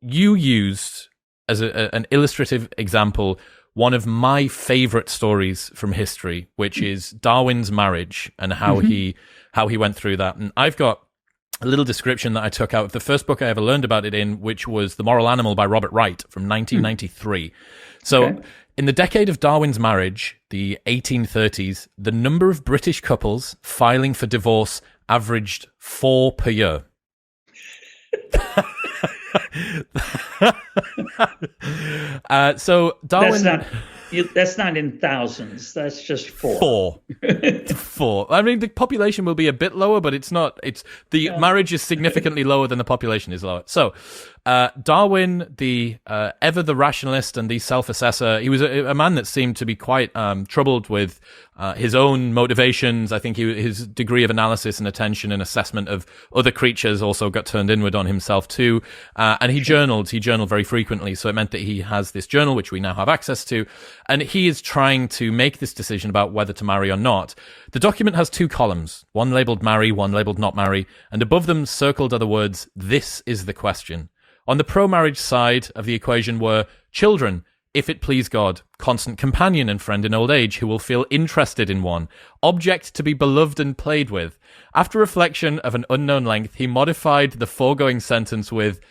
you used as an illustrative example one of my favorite stories from history, which is Darwin's marriage and how he went through that. And I've got a little description that I took out of the first book I ever learned about it in, which was The Moral Animal by Robert Wright from 1993. So in the decade of Darwin's marriage, the 1830s, the number of British couples filing for divorce averaged 4 per year. So Darwin... That's not in thousands. That's just 4. 4. I mean, the population will be a bit lower, but it's not. Marriage is significantly lower than the population is lower. So, Darwin, the ever the rationalist and the self-assessor, he was a man that seemed to be quite troubled with his own motivations. I think his degree of analysis and attention and assessment of other creatures also got turned inward on himself too. And he journaled. He journaled very frequently, so it meant that he has this journal which we now have access to. And he is trying to make this decision about whether to marry or not. The document has 2 columns, one labeled marry, one labeled not marry, and above them circled are the words, "This is the question." On the pro-marriage side of the equation were children, if it please God, constant companion and friend in old age who will feel interested in one, object to be beloved and played with. After reflection of an unknown length, he modified the foregoing sentence with,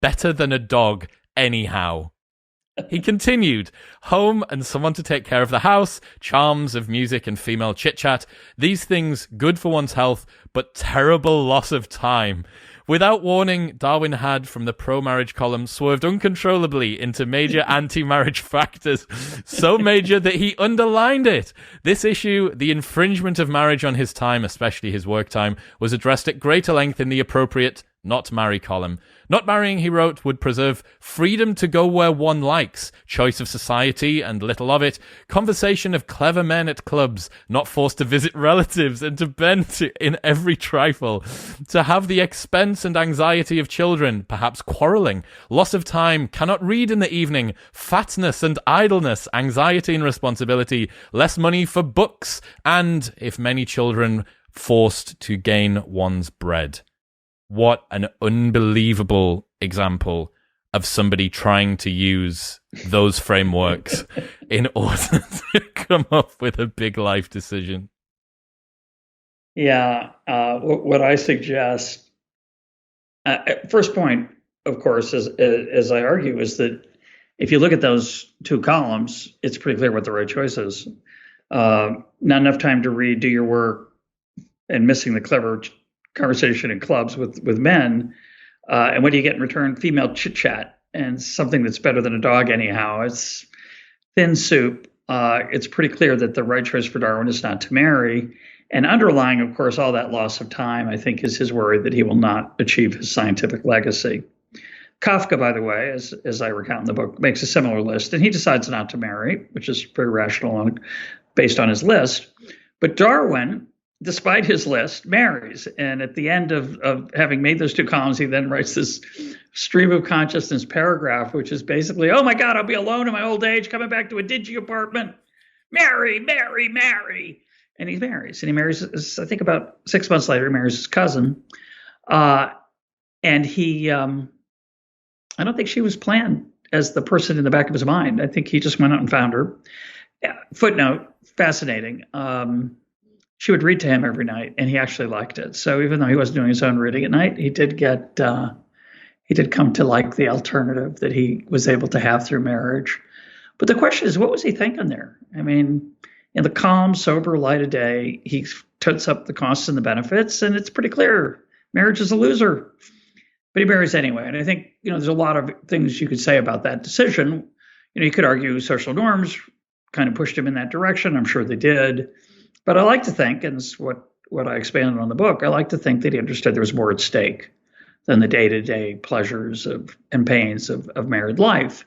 better than a dog anyhow. He continued, home and someone to take care of the house, charms of music and female chit-chat, these things good for one's health, but terrible loss of time. Without warning, Darwin had, from the pro-marriage column, swerved uncontrollably into major anti-marriage factors, so major that he underlined it. This issue, the infringement of marriage on his time, especially his work time, was addressed at greater length in the appropriate not marry column. Not marrying, he wrote, would preserve freedom to go where one likes, choice of society and little of it, conversation of clever men at clubs, not forced to visit relatives and to bend in every trifle, to have the expense and anxiety of children, perhaps quarrelling, loss of time, cannot read in the evening, fatness and idleness, anxiety and responsibility, less money for books, and, if many children, forced to gain one's bread. What an unbelievable example of somebody trying to use those frameworks in order to come up with a big life decision. Yeah. What I suggest, first point, of course, as I argue, is that if you look at those 2 columns, it's pretty clear what the right choice is. Not enough time to read, do your work, and missing the clever conversation in clubs with men, and what do you get in return? Female chit chat and something that's better than a dog anyhow. It's thin soup. It's pretty clear that the right choice for Darwin is not to marry, and underlying, of course, all that loss of time, I think, is his worry that he will not achieve his scientific legacy. Kafka, by the way, as I recount in the book, makes a similar list, and he decides not to marry, which is very rational based on his list. But Darwin, despite his list, marries. And at the end of having made those 2 columns, he then writes this stream of consciousness paragraph, which is basically, oh my God, I'll be alone in my old age, coming back to a dingy apartment. Marry, marry, marry. And he marries. And he marries, I think about 6 months later, he marries his cousin. And he, I don't think she was planned as the person in the back of his mind. I think he just went out and found her. Footnote, fascinating. She would read to him every night, and he actually liked it. So even though he wasn't doing his own reading at night, he did come to like the alternative that he was able to have through marriage. But the question is, what was he thinking there? I mean, in the calm, sober light of day, he totes up the costs and the benefits, and it's pretty clear marriage is a loser. But he marries anyway. And I think, there's a lot of things you could say about that decision. You could argue social norms kind of pushed him in that direction. I'm sure they did. But I like to think, and it's what I expanded on the book, I like to think that he understood there was more at stake than the day-to-day pleasures and pains of married life.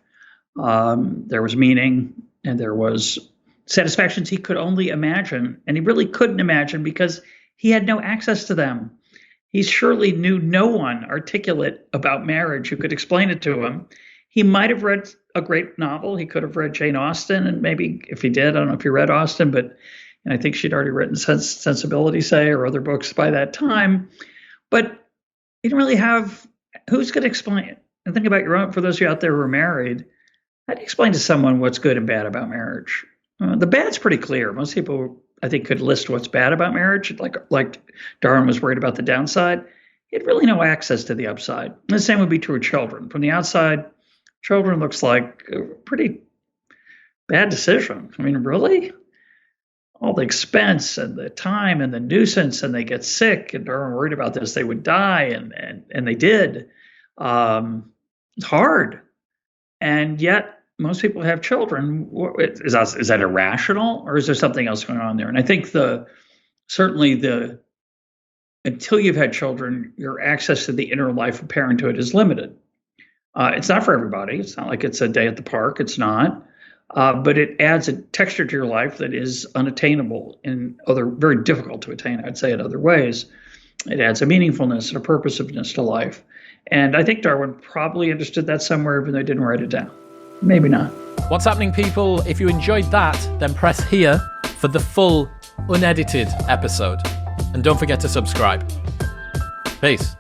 There was meaning, and there was satisfactions he could only imagine, and he really couldn't imagine because he had no access to them. He surely knew no one articulate about marriage who could explain it to him. He might have read a great novel. He could have read Jane Austen, and maybe if he did, I don't know if he read Austen, but and I think she'd already written Sensibility, say, or other books by that time. But he didn't really have, who's going to explain it? And think about your own, for those of you out there who are married, how do you explain to someone what's good and bad about marriage? The bad's pretty clear. Most people, I think, could list what's bad about marriage. Like Darwin was worried about the downside. He had really no access to the upside. And the same would be true of children. From the outside, children looks like a pretty bad decision. I mean, really? All the expense and the time and the nuisance, and they get sick. And Darwin worried about this. They would die, and they did. It's hard. And yet, most people have children. Is that irrational, or is there something else going on there? And I think until you've had children, your access to the inner life of parenthood is limited. It's not for everybody. It's not like it's a day at the park. It's not. But it adds a texture to your life that is unattainable very difficult to attain, I'd say, in other ways. It adds a meaningfulness and a purposiveness to life. And I think Darwin probably understood that somewhere, even though he didn't write it down. Maybe not. What's happening, people? If you enjoyed that, then press here for the full, unedited episode. And don't forget to subscribe. Peace.